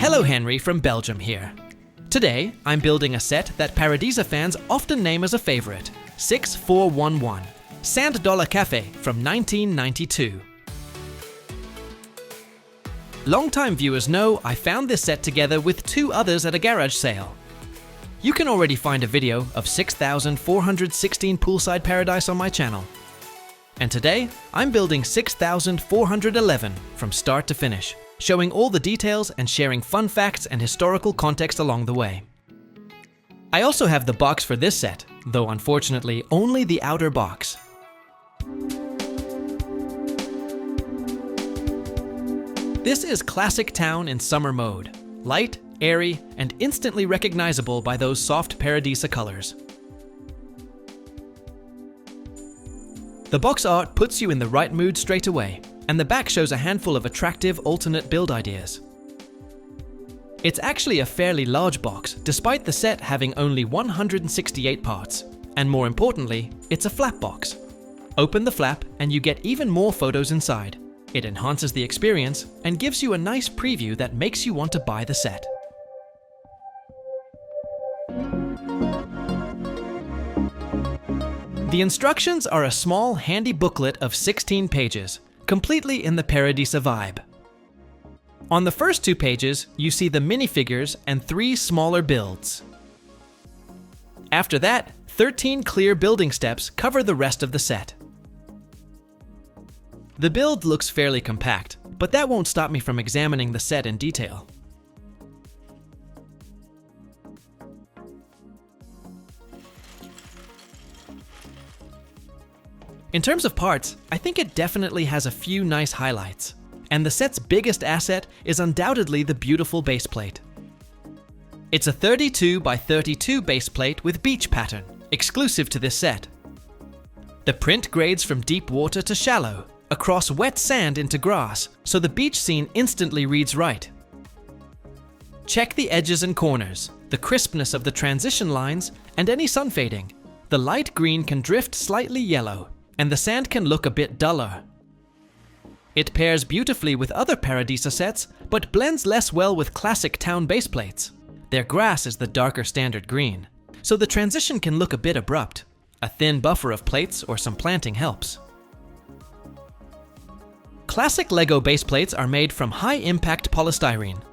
Hello Henry from Belgium here. Today, I'm building a set that Paradisa fans often name as a favorite, 6411, Sand Dollar Café from 1992. Longtime viewers know I found this set together with two others at a garage sale. You can already find a video of 6,416 Poolside Paradise on my channel. And today, I'm building 6,411 from start to finish, showing all the details and sharing fun facts and historical context along the way. I also have the box for this set, though unfortunately only the outer box. This is Classic Town in summer mode, light, airy, and instantly recognizable by those soft Paradisa colors. The box art puts you in the right mood straight away, and the back shows a handful of attractive alternate build ideas. It's actually a fairly large box, despite the set having only 168 parts, and more importantly, it's a flap box. Open the flap and you get even more photos inside. It enhances the experience and gives you a nice preview that makes you want to buy the set. The instructions are a small, handy booklet of 16 pages, completely in the Paradisa vibe. On the first 2 pages, you see the minifigures and 3 smaller builds. After that, 13 clear building steps cover the rest of the set. The build looks fairly compact, but that won't stop me from examining the set in detail. In terms of parts, I think it definitely has a few nice highlights, and the set's biggest asset is undoubtedly the beautiful baseplate. It's a 32 by 32 baseplate with beach pattern, exclusive to this set. The print grades from deep water to shallow, across wet sand into grass, so the beach scene instantly reads right. Check the edges and corners, the crispness of the transition lines, and any sun fading. The light green can drift slightly yellow, and the sand can look a bit duller. It pairs beautifully with other Paradisa sets, but blends less well with classic town baseplates. Their grass is the darker standard green, so the transition can look a bit abrupt. A thin buffer of plates or some planting helps. Classic LEGO baseplates are made from high-impact polystyrene.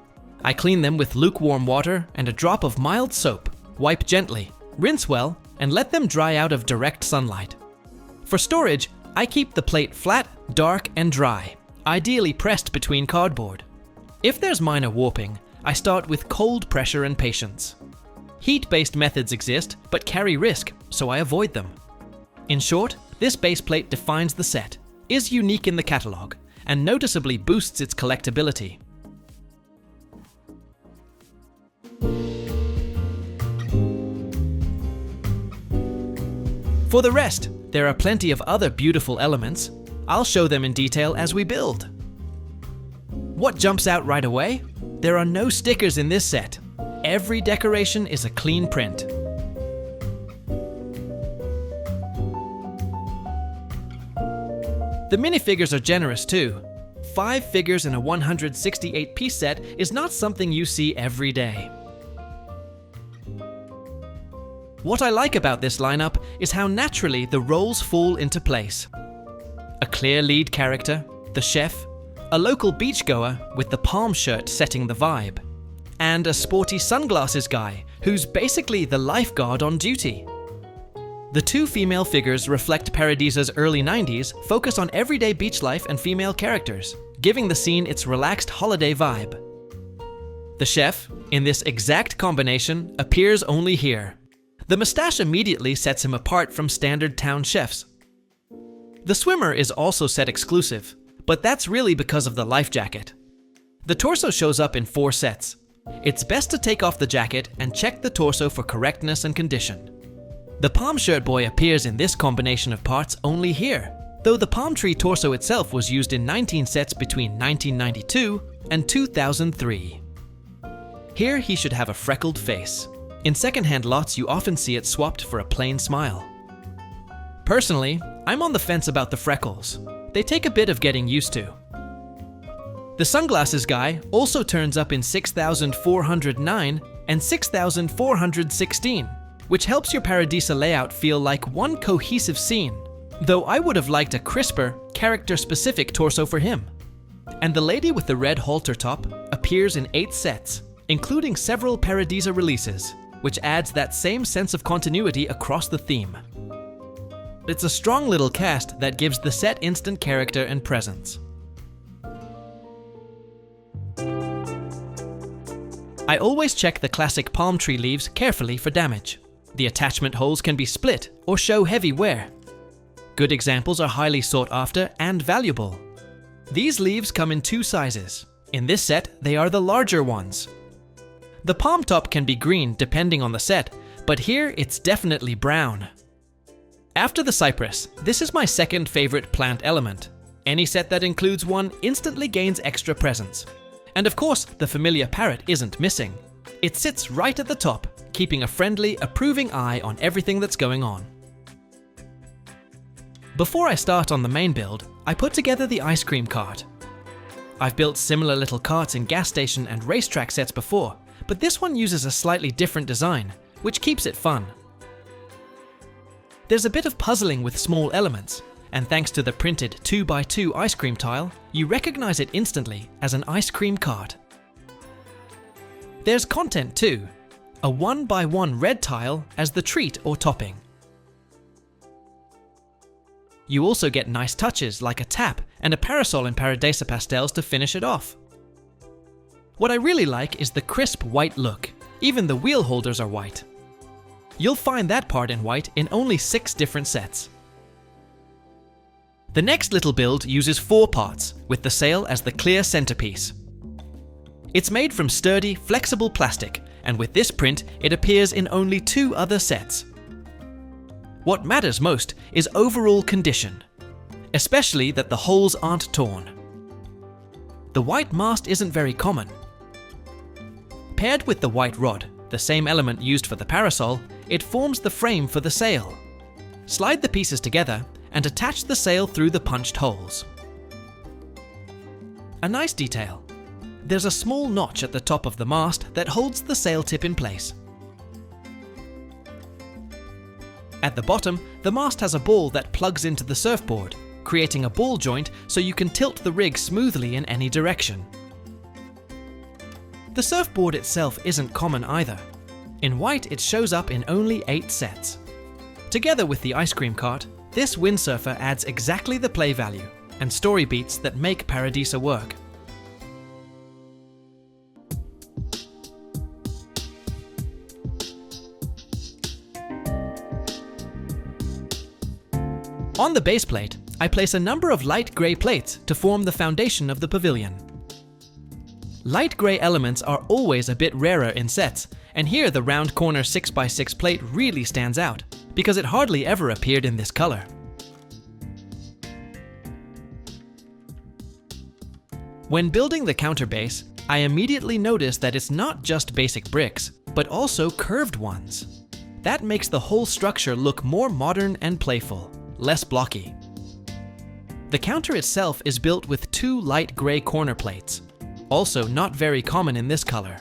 I clean them with lukewarm water and a drop of mild soap, wipe gently, rinse well, and let them dry out of direct sunlight. For storage, I keep the plate flat, dark, and dry, ideally pressed between cardboard. If there's minor warping, I start with cold pressure and patience. Heat-based methods exist, but carry risk, so I avoid them. In short, this baseplate defines the set, is unique in the catalog, and noticeably boosts its collectability. For the rest, there are plenty of other beautiful elements. I'll show them in detail as we build. What jumps out right away? There are no stickers in this set. Every decoration is a clean print. The minifigures are generous too. 5 figures in a 168-piece set is not something you see every day. What I like about this lineup is how naturally the roles fall into place. A clear lead character, the chef, a local beachgoer with the palm shirt setting the vibe, and a sporty sunglasses guy who's basically the lifeguard on duty. The 2 female figures reflect Paradisa's early 90s focus on everyday beach life and female characters, giving the scene its relaxed holiday vibe. The chef, in this exact combination, appears only here. The mustache immediately sets him apart from standard town chefs. The swimmer is also set exclusive, but that's really because of the life jacket. The torso shows up in 4 sets. It's best to take off the jacket and check the torso for correctness and condition. The palm shirt boy appears in this combination of parts only here, though the palm tree torso itself was used in 19 sets between 1992 and 2003. Here he should have a freckled face. In secondhand lots, you often see it swapped for a plain smile. Personally, I'm on the fence about the freckles. They take a bit of getting used to. The sunglasses guy also turns up in 6409 and 6416, which helps your Paradisa layout feel like one cohesive scene, though I would have liked a crisper, character-specific torso for him. And the lady with the red halter top appears in 8 sets, including several Paradisa releases, which adds that same sense of continuity across the theme. It's a strong little cast that gives the set instant character and presence. I always check the classic palm tree leaves carefully for damage. The attachment holes can be split or show heavy wear. Good examples are highly sought after and valuable. These leaves come in 2 sizes. In this set, they are the larger ones. The palm top can be green depending on the set, but here it's definitely brown. After the cypress, this is my second favorite plant element. Any set that includes one instantly gains extra presence. And of course, the familiar parrot isn't missing. It sits right at the top, keeping a friendly, approving eye on everything that's going on. Before I start on the main build, I put together the ice cream cart. I've built similar little carts in gas station and racetrack sets before, but this one uses a slightly different design, which keeps it fun. There's a bit of puzzling with small elements, and thanks to the printed 2x2 ice cream tile, you recognize it instantly as an ice cream cart. There's content too, a 1x1 red tile as the treat or topping. You also get nice touches like a tap and a parasol in Paradisa pastels to finish it off. What I really like is the crisp white look. Even the wheel holders are white. You'll find that part in white in only 6 different sets. The next little build uses 4 parts, with the sail as the clear centerpiece. It's made from sturdy, flexible plastic, and with this print, it appears in only 2 other sets. What matters most is overall condition, especially that the holes aren't torn. The white mast isn't very common. Paired with the white rod, the same element used for the parasol, it forms the frame for the sail. Slide the pieces together and attach the sail through the punched holes. A nice detail. There's a small notch at the top of the mast that holds the sail tip in place. At the bottom, the mast has a ball that plugs into the surfboard, creating a ball joint so you can tilt the rig smoothly in any direction. The surfboard itself isn't common either. In white, it shows up in only 8 sets. Together with the ice cream cart, this windsurfer adds exactly the play value and story beats that make Paradisa work. On the baseplate, I place a number of light grey plates to form the foundation of the pavilion. Light grey elements are always a bit rarer in sets, and here the round corner 6x6 plate really stands out, because it hardly ever appeared in this color. When building the counter base, I immediately noticed that it's not just basic bricks, but also curved ones. That makes the whole structure look more modern and playful, less blocky. The counter itself is built with 2 light grey corner plates, also not very common in this color.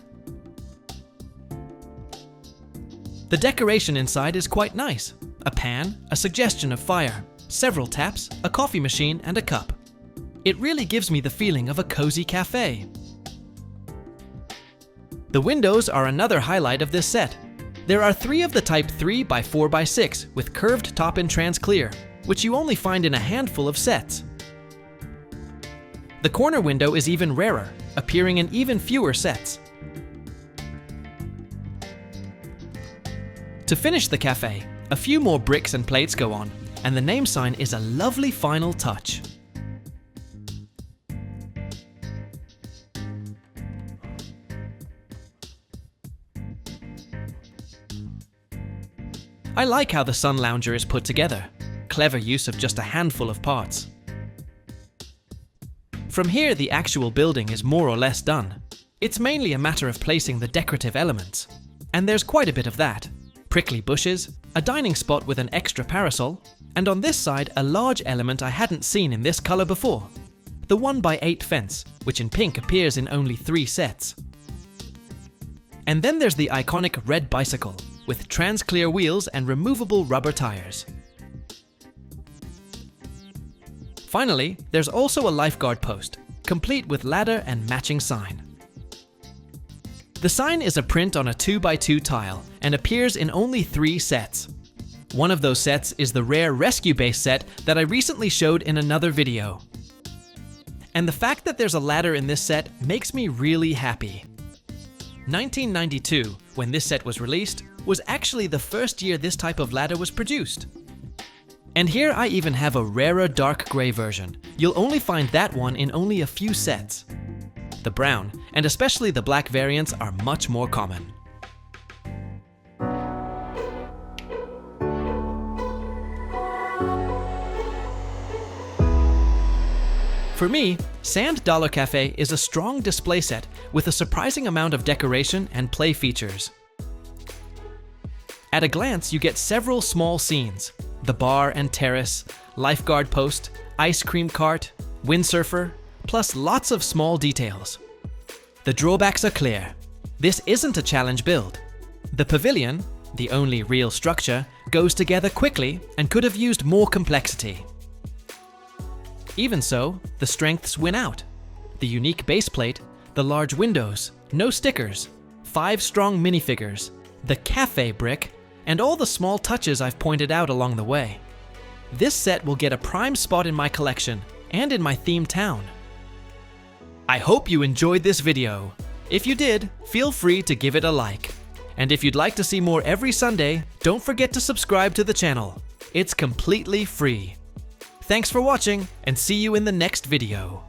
The decoration inside is quite nice. A pan, a suggestion of fire, several taps, a coffee machine and a cup. It really gives me the feeling of a cozy cafe. The windows are another highlight of this set. There are 3 of the type 3x4x6 with curved top in trans clear, which you only find in a handful of sets. The corner window is even rarer, appearing in even fewer sets. To finish the cafe, a few more bricks and plates go on, and the name sign is a lovely final touch. I like how the sun lounger is put together. Clever use of just a handful of parts. From here, the actual building is more or less done. It's mainly a matter of placing the decorative elements. And there's quite a bit of that. Prickly bushes, a dining spot with an extra parasol, and on this side a large element I hadn't seen in this color before. the 1x8 fence, which in pink appears in only 3 sets. And then there's the iconic red bicycle, with trans-clear wheels and removable rubber tires. Finally, there's also a lifeguard post, complete with ladder and matching sign. The sign is a print on a 2x2 tile and appears in only 3 sets. One of those sets is the rare rescue base set that I recently showed in another video. And the fact that there's a ladder in this set makes me really happy. 1992, when this set was released, was actually the first year this type of ladder was produced. And here I even have a rarer dark grey version. You'll only find that one in only a few sets. The brown, and especially the black variants, are much more common. For me, Sand Dollar Café is a strong display set with a surprising amount of decoration and play features. At a glance, you get several small scenes: the bar and terrace, lifeguard post, ice cream cart, windsurfer, plus lots of small details. The drawbacks are clear. This isn't a challenge build. The pavilion, the only real structure, goes together quickly and could have used more complexity. Even so, the strengths win out. The unique baseplate, the large windows, no stickers, 5 strong minifigures, the cafe brick, and all the small touches I've pointed out along the way. This set will get a prime spot in my collection and in my themed town. I hope you enjoyed this video. If you did, feel free to give it a like. And if you'd like to see more every Sunday, don't forget to subscribe to the channel. It's completely free. Thanks for watching, and see you in the next video.